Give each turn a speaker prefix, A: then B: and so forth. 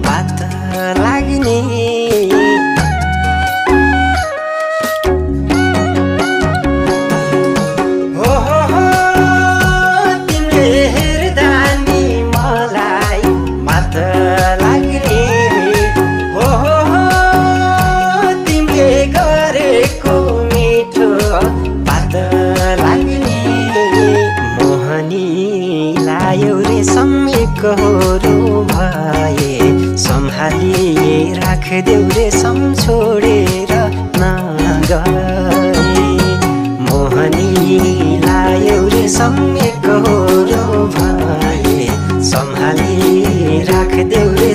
A: बात लाग्ने कहोरो भए सम्हालिए राखदेऊ रे छोडेर नगए मोहनी लायौ रे सम्मे कहो